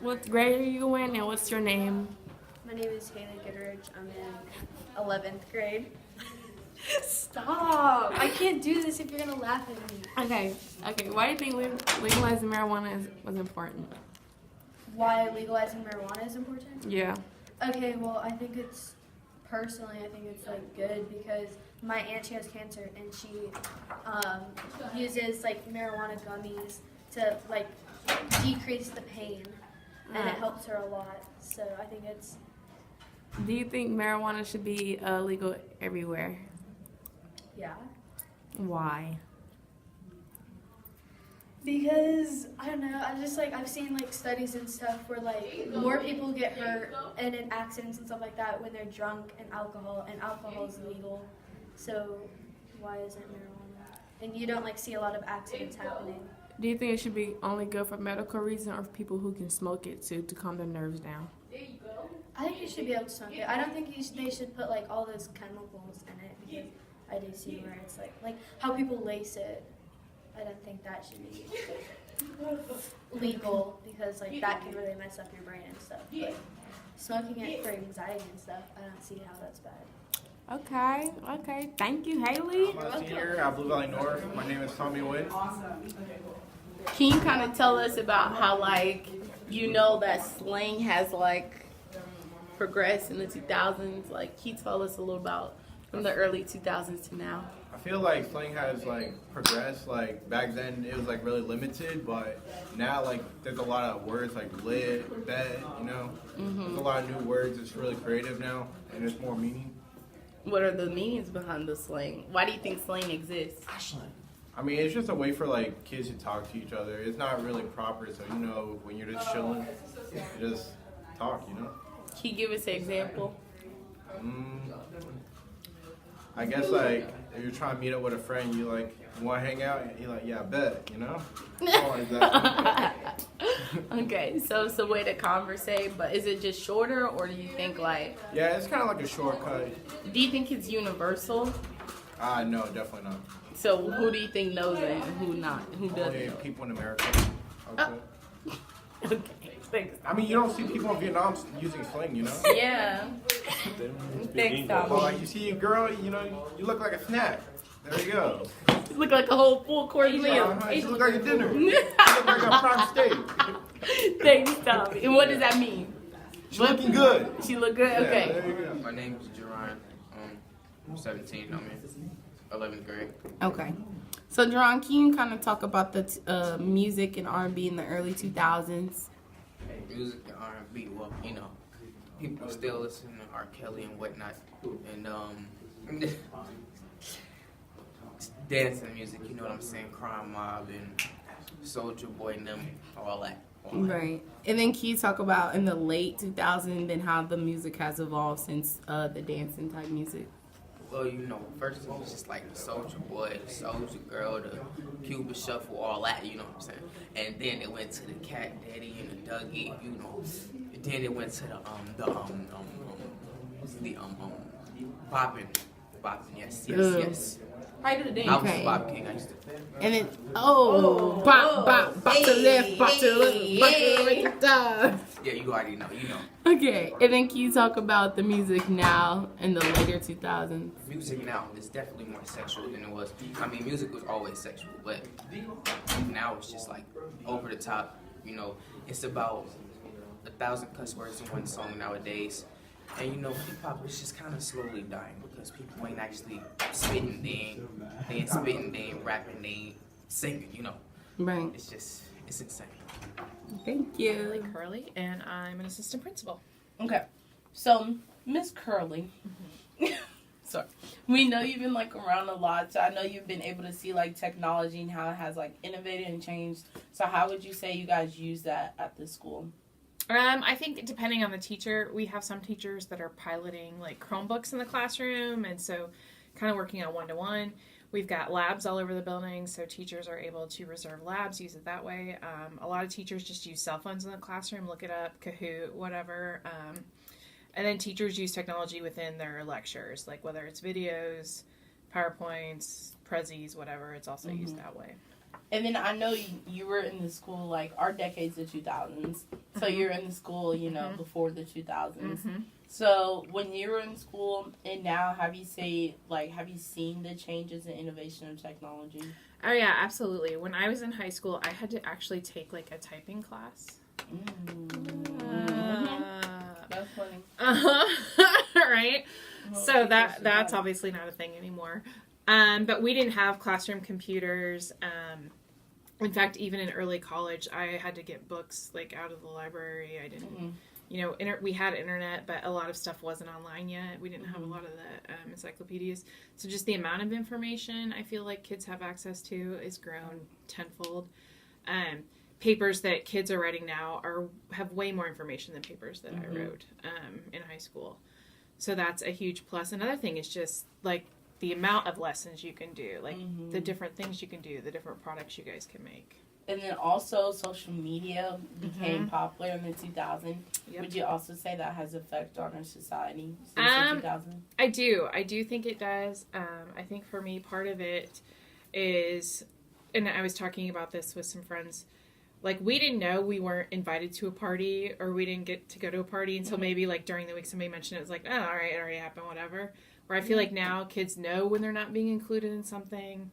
What grade are you in, and what's your name? My name is Haley Goodrich. I'm in 11th grade. Stop! I can't do this if you're gonna laugh at me. Okay. Why do you think legalizing marijuana was important? Why legalizing marijuana is important? Yeah. Okay, well, I think it's like good because my aunt, she has cancer and she uses like marijuana gummies to like decrease the pain, and it helps her a lot. So I think it's. Do you think marijuana should be legal everywhere? Yeah. Why? Because I don't know, I've seen like studies and stuff where like more people get hurt and in accidents and stuff like that when they're drunk and alcohol is legal. So why isn't marijuana? And you don't like see a lot of accidents happening. Do you think it should be only good for medical reasons or for people who can smoke it to calm their nerves down? I think you should be able to smoke it. I don't think they should put like all those chemicals in it because I do see where it's like how people lace it. I don't think that should be legal because like that can really mess up your brain and stuff. But smoking it for anxiety and stuff, I don't see how that's bad. Okay. Thank you, Haley. I'm a senior at Blue Valley North. My name is Tommy Wynn. Can you kind of tell us about how, like, you know that slang has, like, progressed in the 2000s? Like, can you tell us a little about from the early 2000s to now? I feel like slang has like progressed. Like back then it was like really limited, but now like there's a lot of words like lit, bet, you know. There's a lot of new words. It's really creative now, and there's more meaning. What are the meanings behind the slang? Why do you think slang exists? I mean, it's just a way for like kids to talk to each other. It's not really proper, so you know when you're just chilling, you just talk, you know. Can you give us an example? I guess like if you're trying to meet up with a friend, you like want to hang out, and you're like, yeah, I bet, you know. Okay, so it's a way to conversate, but is it just shorter, or do you think like? Yeah, it's kind of like a shortcut. Do you think it's universal? No, definitely not. So who do you think knows it and who not? Who Only doesn't? people in America. Okay, thanks. I mean, you don't see people in Vietnam using slang, you know? Yeah. Thanks, Well, Tommy. like you see a girl, you know, you look like a snack. There you go. You look like a whole full course meal. You look like a dinner. You look like a prime steak. Thanks, Tommy. And what does that mean? She's looking good. She look good? Yeah, Okay. there you go. My name is Jerron. I'm 17. I'm in 11th grade. Okay. So, Jerron, can you kind of talk about the music and R&B in the early 2000s? Music and R&B. Well, you know, people still listen to R. Kelly and whatnot, and dancing music. You know what I'm saying? Crime Mob and Soldier Boy and them, all that. Right. And then can you talk about in the late 2000s and how the music has evolved since the dancing type music? Well, you know, first it was just like the Soldier Boy, the Soldier Girl, the Cuba Shuffle, all that, you know what I'm saying? And then it went to the Cat Daddy and the Dougie, you know. And then it went to Boppin', yes. I do the dance. I was Okay. a Bop King, I used to. And then, bop to the left, bop to the left, bop to the right. Yeah, you already know, you know. Okay, and then can you talk about the music now in the later 2000s? Music now is definitely more sexual than it was. I mean, music was always sexual, but now it's just like over the top. You know, it's about 1,000 cuss words in one song nowadays. And you know, hip hop is just kind of slowly dying because people ain't actually spitting, they ain't spitting, they ain't rapping, they ain't singing, you know. Right. It's insane. Thank you. Curly, and I'm an assistant principal. Okay, so Miss Curly, sorry, we know you've been like around a lot, so I know you've been able to see like technology and how it has like innovated and changed. So how would you say you guys use that at the school? I think depending on the teacher, we have some teachers that are piloting like Chromebooks in the classroom, and so kind of working on one-to-one. We've got labs all over the building, so teachers are able to reserve labs, use it that way. A lot of teachers just use cell phones in the classroom, look it up, Kahoot, whatever. And then teachers use technology within their lectures, like whether it's videos, PowerPoints, Prezis, whatever, it's also used that way. And then I know you were in the school, like, our decade's the 2000s. So you're in the school, you know, before the 2000s. So when you were in school and now, have you seen the changes in innovation of technology? Oh, yeah, absolutely. When I was in high school, I had to actually take, like, a typing class. That's funny. Right? So that's obviously not a thing anymore. But we didn't have classroom computers. In fact, even in early college, I had to get books like out of the library. I didn't, we had internet, but a lot of stuff wasn't online yet. We didn't have a lot of the encyclopedias. So just the amount of information I feel like kids have access to is grown tenfold. Papers that kids are writing now have way more information than papers that I wrote in high school. So that's a huge plus. Another thing is just like the amount of lessons you can do, like the different things you can do, the different products you guys can make. And then also social media became popular in the 2000s. Yep. Would you also say that has effect on our society since the 2000s? I do think it does. I think for me, part of it is, and I was talking about this with some friends, like we didn't know we weren't invited to a party or we didn't get to go to a party until maybe like during the week somebody mentioned it. It was like, oh, all right, it already happened, whatever. Where I feel like now kids know when they're not being included in something.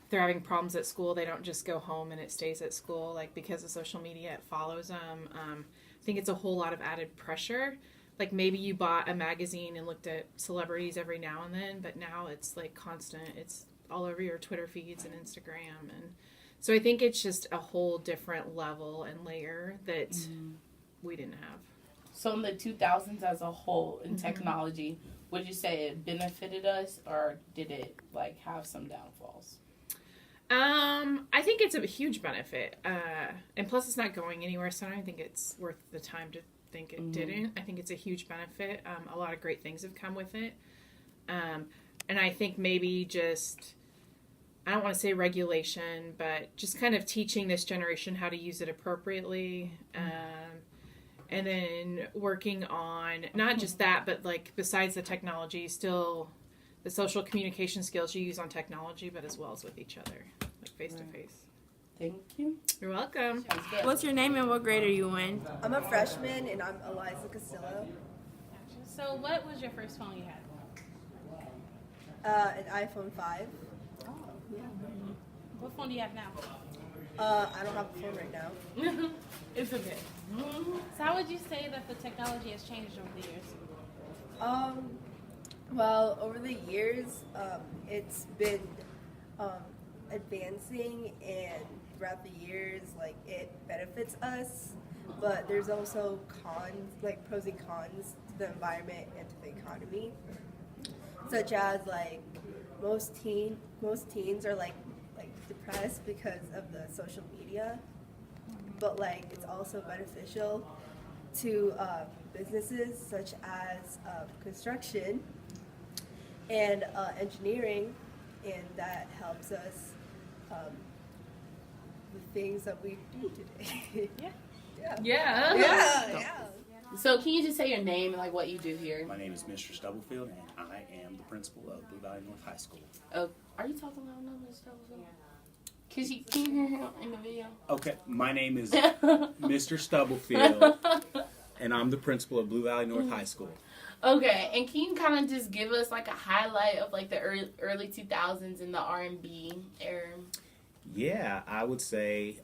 If they're having problems at school, they don't just go home and it stays at school. Like because of social media, it follows them. I think it's a whole lot of added pressure. Like maybe you bought a magazine and looked at celebrities every now and then, but now it's like constant. It's all over your Twitter feeds and Instagram. And so I think it's just a whole different level and layer that we didn't have. So in the 2000s as a whole in technology, would you say it benefited us or did it like have some downfalls? I think it's a huge benefit. And plus it's not going anywhere, so I don't think it's worth the time to think it didn't. I think it's a huge benefit. A lot of great things have come with it. And I think maybe just, I don't want to say regulation, but just kind of teaching this generation how to use it appropriately. And then working on not just that, but like besides the technology, still the social communication skills you use on technology, but as well as with each other, like face to face. Thank you. You're welcome. What's your name and what grade are you in? I'm a freshman and I'm Eliza Castillo. So what was your first phone you had? An iPhone 5. Oh, yeah. What phone do you have now? I don't have a phone right now. It's okay. So how would you say that the technology has changed over the years? Well, over the years, it's been advancing, and throughout the years, like it benefits us. But there's also cons, like pros and cons to the environment and to the economy, such as like most teens are like depressed because of the social media. But like it's also beneficial to businesses such as construction and engineering, and that helps us the things that we do today. Yeah. So can you just say your name and like what you do here? My name is Mr. Stubblefield, and I am the principal of Blue Valley North High School. Oh, are you talking loud enough, Mr. Stubblefield? Can you hear him in the video? Okay, my name is Mr. Stubblefield, and I'm the principal of Blue Valley North High School. Okay, and can you kind of just give us like a highlight of like the early 2000s in the R&B era? Yeah, I would say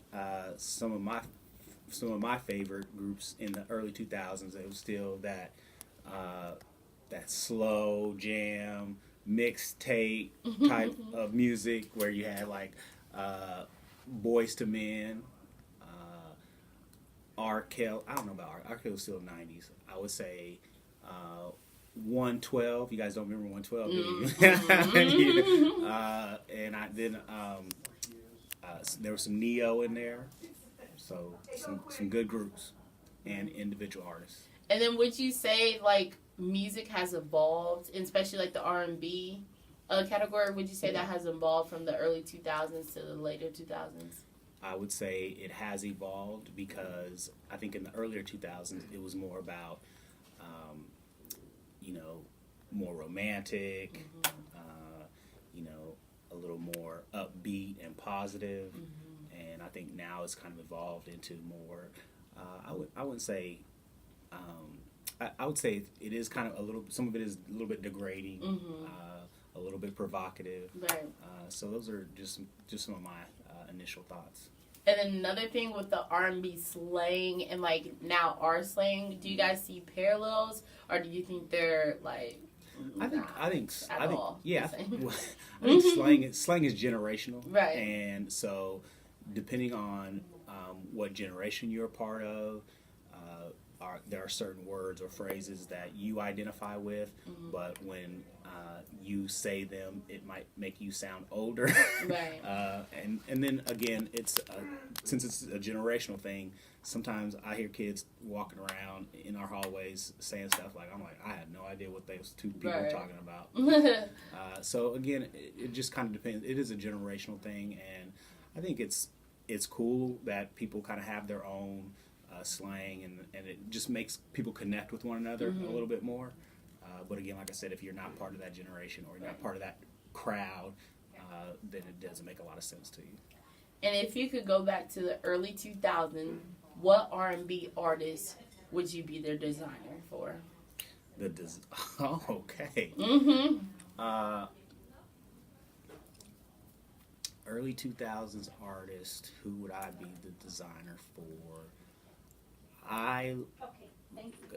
some of my favorite groups in the early 2000s. It was still that slow jam mixtape type of music where you had like Boys to Men, R. Kelly. I don't know about R. Kelly was still 90s. I would say 112. You guys don't remember 112, do you? And there was some Neo in there. So some good groups and individual artists. And then would you say like music has evolved, especially like the R&B category? Would you say that has evolved from the early 2000s to the later 2000s? I would say it has evolved because I think in the earlier 2000s it was more about, more romantic, a little more upbeat and positive. I think now it's kind of evolved into more. I wouldn't say. I would say it is kind of a little. Some of it is a little bit degrading, a little bit provocative. Right. So those are just some of my initial thoughts. And then another thing with the R&B slang and like now our slang, do you guys see parallels, or do you think they're like? I think yeah. I think slang is generational, right? And so depending on what generation you're a part of. There are certain words or phrases that you identify with, but when you say them, it might make you sound older. Right. And then again, it's since it's a generational thing. Sometimes I hear kids walking around in our hallways saying stuff like, "I'm like, I had no idea what those two people were talking about." So again, it just kind of depends. It is a generational thing, and I think it's cool that people kind of have their own. Slang and it just makes people connect with one another a little bit more. But again, like I said, if you're not part of that generation or you're not part of that crowd, then it doesn't make a lot of sense to you. And if you could go back to the early 2000s, what R&B artist would you be their designer for? Okay. Early 2000s artist, who would I be the designer for?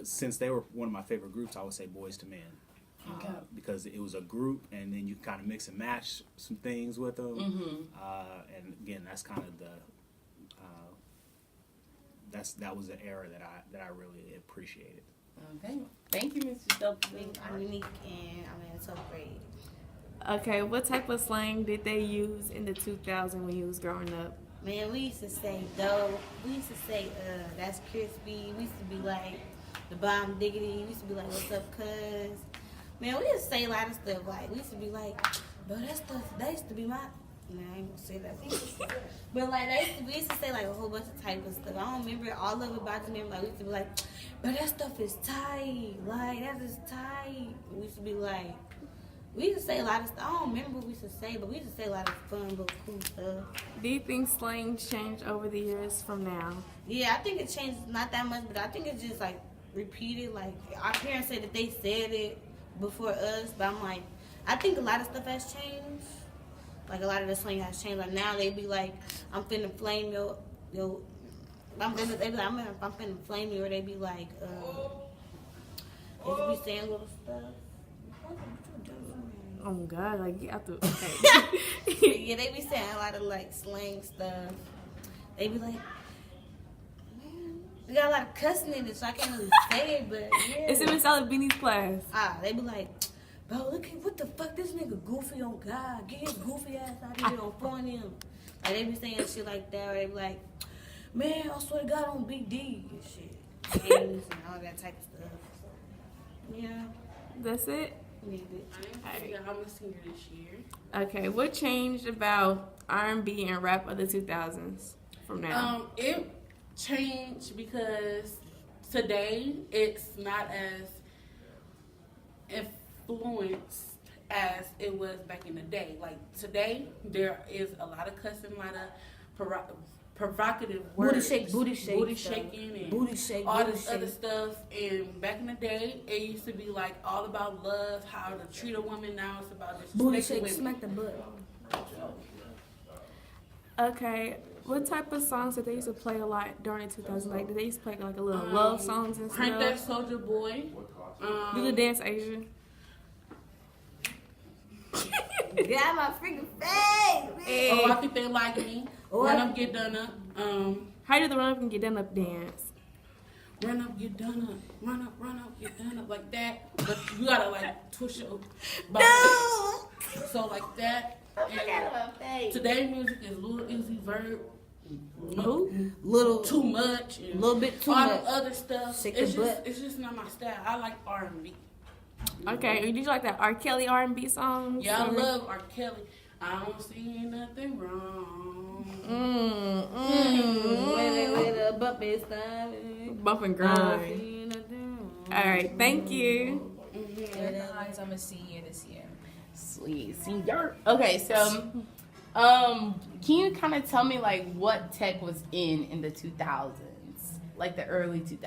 Since they were one of my favorite groups, I would say Boys to Men. Because it was a group, and then you kind of mix and match some things with them. And again, that's kind of that was the era that I really appreciated. Okay, thank you, Mr. Stokely. I'm unique, and I'm in 12th grade. Okay, what type of slang did they use in the 2000s when you was growing up? Man, we used to say dope. We used to say that's crispy. We used to be like the bomb diggity. We used to be like, what's up, cuz? Man, we used to say a lot of stuff. Like we used to be like, bro, that used to be my. No, I ain't gonna say that. But like we used to say like a whole bunch of type of stuff. I don't remember all of it, but I just remember like we used to be like, bro, that stuff is tight. Like that is tight. We used to be like. We used to say a lot of stuff. I don't remember what we used to say, but we used to say a lot of fun, but cool stuff. Do you think slang changed over the years from now? Yeah, I think it changed not that much, but I think it's just like repeated. Like our parents said that they said it before us, but I'm like, I think a lot of stuff has changed. Like a lot of the slang has changed. Like now they be like, I'm finna flame yo. They be like, I'm finna flame you, or they be like, they be saying little stuff. Oh God, like you have to. Okay. Yeah, they be saying a lot of like slang stuff. They be like, man, we got a lot of cussing in it, so I can't really say it, but yeah. It's in Miss Beanie's class. They be like, bro, look at what the fuck this nigga goofy on God. Get his goofy ass out of here on phone him. Like they be saying shit like that, or they be like, man, I swear to God on Big D and shit. And all that type of stuff. Yeah. That's it? I didn't figure out my senior this year. Okay, what changed about R&B and rap of the 2000s from now? It changed because today it's not as influenced as it was back in the day. Like today, there is a lot of cussing, a lot of provocative words, booty shaking, and booty shake, all this other stuff. And back in the day, it used to be like all about love, how to treat a woman. Now it's about disrespecting booty shake, women. smack the butt. Okay, what type of songs did they used to play a lot during the 2000s? Like, did they used to play like a little love songs and stuff? Crank That Soldier Boy. Do the dance, Asia. Get out my freaking face, Hey. Oh, I think they like me. Run up, get done up. How do the run up and get done up dance? Run up, get done up. Run up, get done up like that. But you gotta like twist your body. No. So like that. And today music is Lil Uzi Vert. Little too much. And little bit too all much. the other stuff. It's just not my style. I like R&B. Okay, did you like that R. Kelly R&B songs? Yeah, I love R. Kelly. I don't see nothing wrong. With a bumpy stuff. Bump and grind. All right, thank you. I'm a senior this year. Sweet senior. Okay, so Can you kind of tell me like what tech was in the 2000s, like the early 2000s?